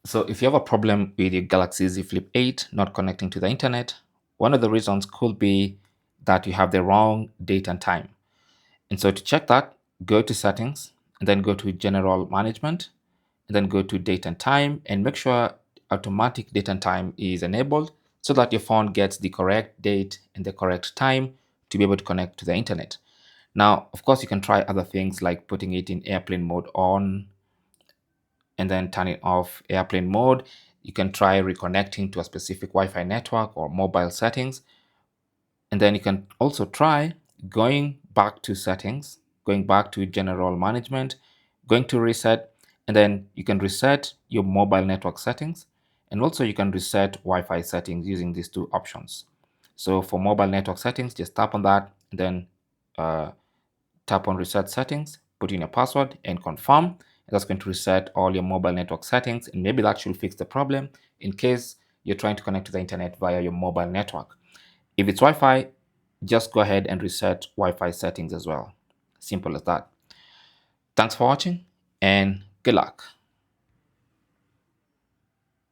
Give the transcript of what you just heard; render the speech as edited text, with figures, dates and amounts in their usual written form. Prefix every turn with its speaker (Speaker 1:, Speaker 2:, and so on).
Speaker 1: So if you have a problem with your Galaxy Z Flip 8 not connecting to the internet, one of the reasons could be that you have the wrong date and time. And so to check that, go to settings and then go to general management and then go to date and time and make sure automatic date and time is enabled so that your phone gets the correct date and the correct time to be able to connect to the internet. Now, of course, you can try other things like putting it in airplane mode on and then turning off airplane mode. You can try reconnecting to a specific Wi-Fi network or mobile settings. And then you can also try going back to settings, going back to general management, going to reset, and then you can reset your mobile network settings. And also you can reset Wi-Fi settings using these two options. So for mobile network settings, just tap on that, and then uh, tap on reset settings, put in a password and confirm. And that's going to reset all your mobile network settings, and maybe that should fix the problem in case you're trying to connect to the internet via your mobile network. If it's Wi-Fi, just go ahead and reset Wi-Fi settings as well. Simple as that. Thanks for watching and good luck.